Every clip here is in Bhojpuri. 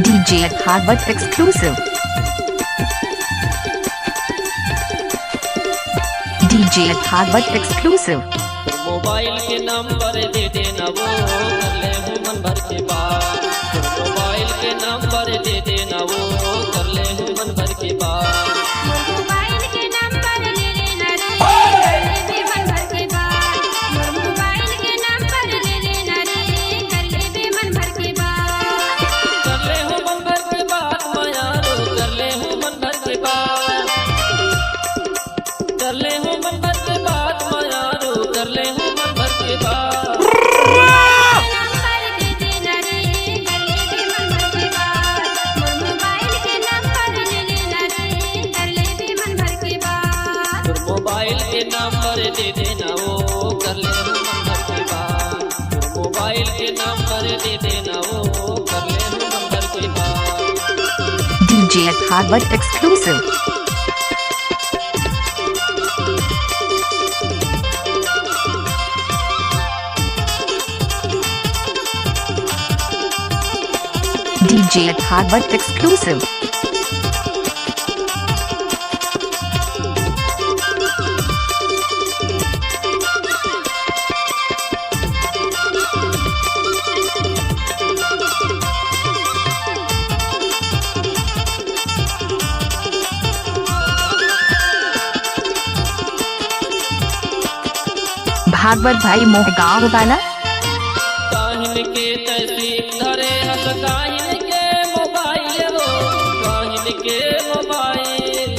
DJ Bhagwat exclusive. DJ Bhagwat exclusive. Mobile के नंबर दे देना वो कर ले हूँ मन भर के बात। मोबाइल के नंबर दे देना वो कर ले हूँ मन भर के बात। मोबाइल के नंबर ले लेना रे कर ले भी मन भर के बात। मोबाइल के नंबर ले लेना रे कर ले भी मन भर के बात। कर ले हूँ मन भर के बात माया रो कर ले हूँ मन भर के बात। कर ले हूँ मन भर के बात माया रो कर ले हूँ मन भर के बात। नंबर दे देना रे कर ले भी मन भर के बात। मोबाइल के नंबर ले लेना रे कर ले भी मन भर के बात। मोबाइल के नंबर दे देना वो कर ले हूँ मन भर के बात। मोबाइल के नंबर दे देना वो कर ले हूँ मन भर के बात। DJ Bhagwat exclusive. DJ Bhagwat exclusive. Bhagavat भाई मोहगांव वाला काहिन के तहसीब धरे हस काहिन के मोबाइल वो काहिन के मोबाइल।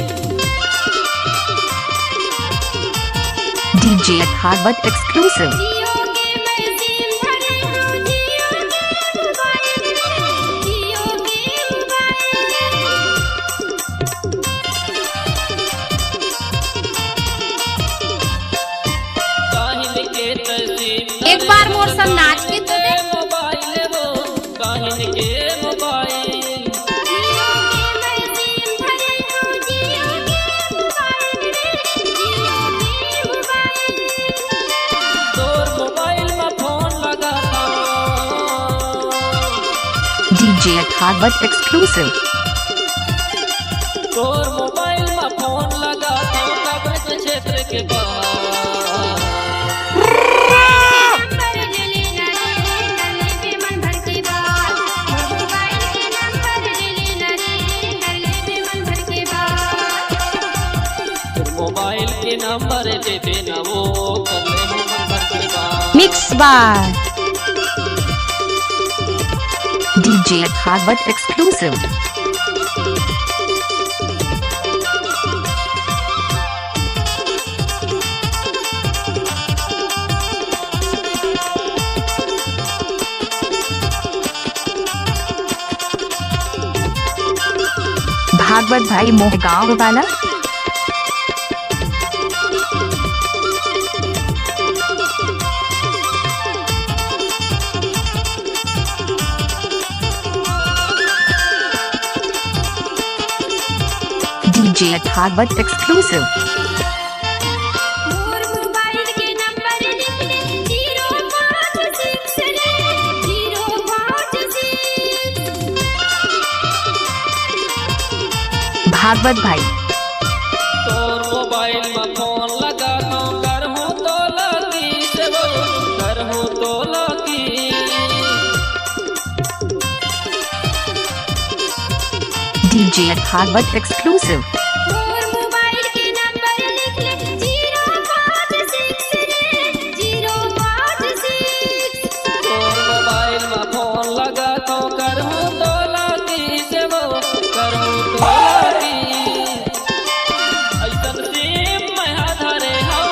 DJ Bhagwat exclusive. जियो के मैं सिम भरे हूँ जियो के मोबाइल जियो के काहिन के तहसीब एक बार मोर सब नाच के तो दे। मोबाइल वो काहिन के मोबाइल। जियो के मैं सिम भरे हूँ जियो के मोबाइल जियो के मोबाइल। तोर मोबाइल में फोन लगाता DJ Bhagwat exclusive. तोर मोबाइल में फोन लगाता कब्र के क्षेत्र के बाहर। नंबर ले लेना रे कर ले भी मन भर के बात। मोबाइल के नंबर ले लेना रे कर ले भी मन भर के बात। मोबाइल के नंबर दे देना वो कर ले हूँ मन भर के बात। Mix by DJ Bhagwat exclusive. Bhagavat भाई मोहगांव वाला DJ Bhagwat exclusive. मोर मोबाइल के नंबर लिख ले 056 रे 056। भागवत भाई तोर मोबाइल में फोन लगाता कर हूँ तो लगी से वो कर हूँ तो लगी। DJ Bhagwat exclusive. मोर मोबाइल के नंबर लिख ले 056 रे 056। तोर मोबाइल में फोन लगाता कर हूँ तो लगी से वो कर हूँ तो लगी। ऐसन सिम मैं धरे हूँ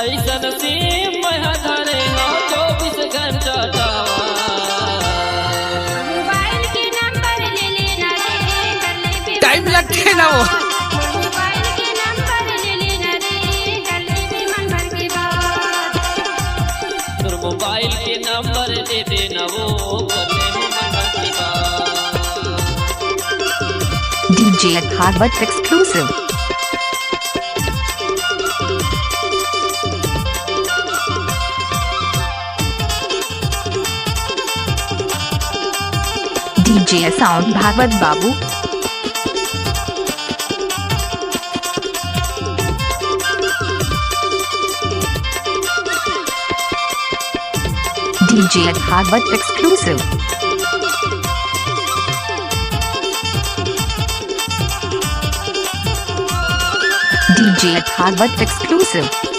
ऐसन सिम मैं धरे हूँ 24 घंटा टावा। मोबाइल के नंबर ले लेना रे कर ले भी टाइम लगते ना वो मोबाइल के नंबर ले लेना रे कर ले भी मन भर के बात। तोर मोबाइल के नंबर दे देना वो कर ले हूँ मन भर के बात। DJ Bhagwat exclusive. DJ Sound Bhagwat Babu. DJ Bhagwat Exclusive. DJ Bhagwat Exclusive.